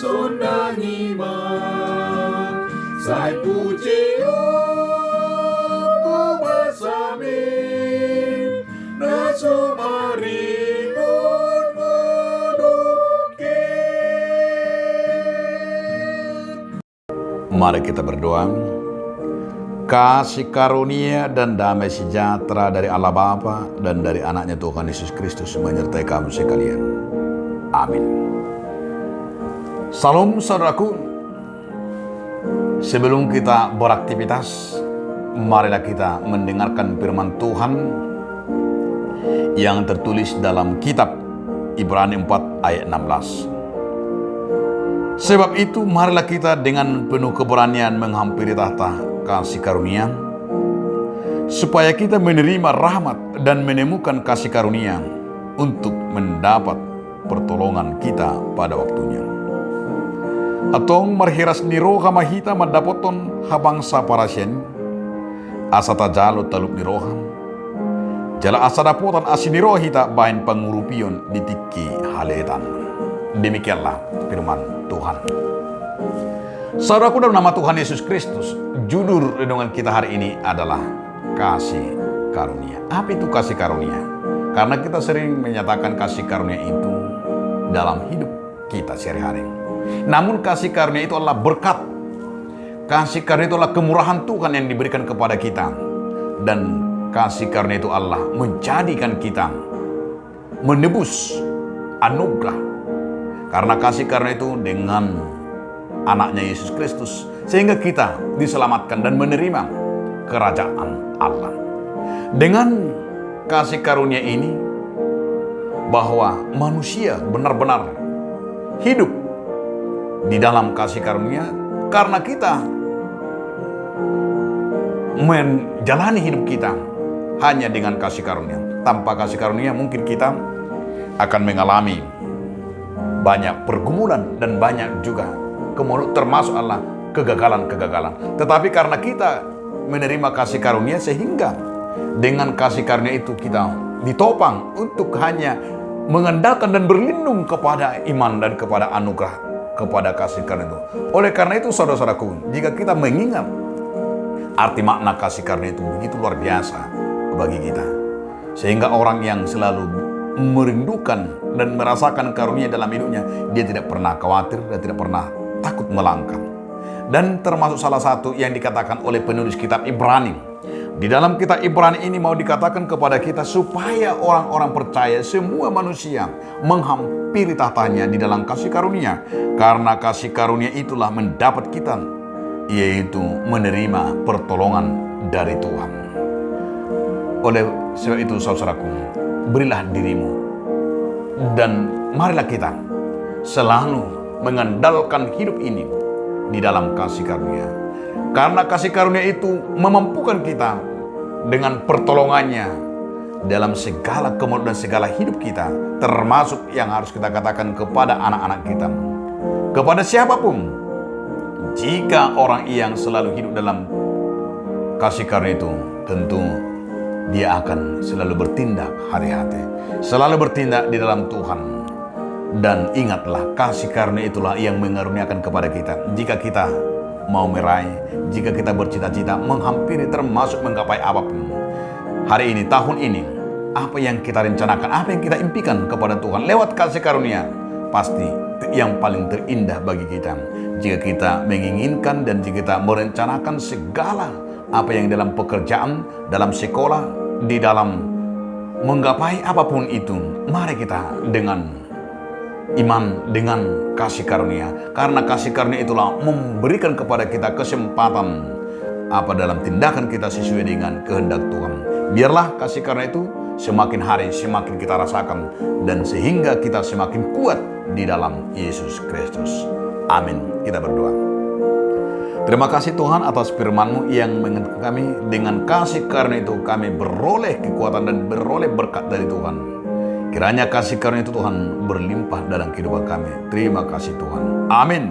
sondanima sai puji ku bersami nasu maringun menukir. Mari kita berdoa. Kasih karunia dan damai sejahtera dari Allah Bapa dan dari anaknya Tuhan Yesus Kristus menyertai kamu sekalian. Amin. Salam saudaraku. Sebelum kita beraktivitas, marilah kita mendengarkan firman Tuhan yang tertulis dalam kitab Ibrani 4 ayat 16. Sebab itu marilah kita dengan penuh keberanian menghampiri tahta kasih karunia, supaya kita menerima rahmat dan menemukan kasih karunia untuk mendapat pertolongan kita pada waktunya. Atong marhiras niro kamahita madapoton habang sa parasyen, asata jalo talup niroham, jala asadapotan asiniro hita bahin pangurupion ditiki haletan. Demikianlah firman Tuhan. Saudaraku dalam nama Tuhan Yesus Kristus, judul renungan kita hari ini adalah kasih karunia. Apa itu kasih karunia? Karena kita sering menyatakan kasih karunia itu dalam hidup kita sehari-hari. Namun kasih karunia itu adalah berkat. Kasih karunia itu adalah kemurahan Tuhan yang diberikan kepada kita. Dan kasih karunia itu Allah menjadikan kita menebus anugerah. Karena kasih karunia itu dengan anaknya Yesus Kristus, sehingga kita diselamatkan dan menerima kerajaan Allah. Dengan kasih karunia ini, bahwa manusia benar-benar hidup di dalam kasih karunia, karena kita menjalani hidup kita hanya dengan kasih karunia. Tanpa kasih karunia mungkin kita akan mengalami banyak pergumulan dan banyak juga termasuk Allah kegagalan-kegagalan. Tetapi karena kita menerima kasih karunia, sehingga dengan kasih karunia itu kita ditopang untuk hanya mengandalkan dan berlindung kepada iman dan kepada anugerah, kepada kasih karunia itu. Oleh karena itu saudara-saudaraku, jika kita mengingat arti makna kasih karunia itu begitu luar biasa bagi kita, sehingga orang yang selalu merindukan dan merasakan karunia dalam hidupnya, dia tidak pernah khawatir dan tidak pernah takut melangkah. Dan termasuk salah satu yang dikatakan oleh penulis kitab Ibrani. Di dalam kitab Ibrani ini mau dikatakan kepada kita supaya orang-orang percaya, semua manusia menghampiri tahtanya di dalam kasih karunia. Karena kasih karunia itulah mendapat kita, yaitu menerima pertolongan dari Tuhan. Oleh sebab itu saudaraku, berilah dirimu dan marilah kita selalu mengandalkan hidup ini di dalam kasih karunia. Karena kasih karunia itu memampukan kita dengan pertolongannya dalam segala kemudahan dan segala hidup kita, termasuk yang harus kita katakan kepada anak-anak kita, kepada siapapun. Jika orang yang selalu hidup dalam kasih karunia itu, tentu dia akan selalu bertindak hati-hati, selalu bertindak di dalam Tuhan. Dan ingatlah, kasih karunia itulah yang mengaruniakan kepada kita. Jika kita mau meraih, jika kita bercita-cita menghampiri termasuk menggapai apapun. Hari ini, tahun ini, apa yang kita rencanakan, apa yang kita impikan kepada Tuhan lewat kasih karunia, pasti yang paling terindah bagi kita. Jika kita menginginkan dan jika kita merencanakan segala apa yang dalam pekerjaan, dalam sekolah, di dalam menggapai apapun itu, mari kita dengan iman, dengan kasih karunia. Karena kasih karunia itulah memberikan kepada kita kesempatan apa dalam tindakan kita sesuai dengan kehendak Tuhan. Biarlah kasih karunia itu semakin hari semakin kita rasakan, dan sehingga kita semakin kuat di dalam Yesus Kristus. Amin. Kita berdoa. Terima kasih Tuhan atas firman-Mu yang mengingatkan kami. Dengan kasih karunia itu kami beroleh kekuatan dan beroleh berkat dari Tuhan. Kiranya kasih karunia itu Tuhan berlimpah dalam kehidupan kami. Terima kasih Tuhan. Amin.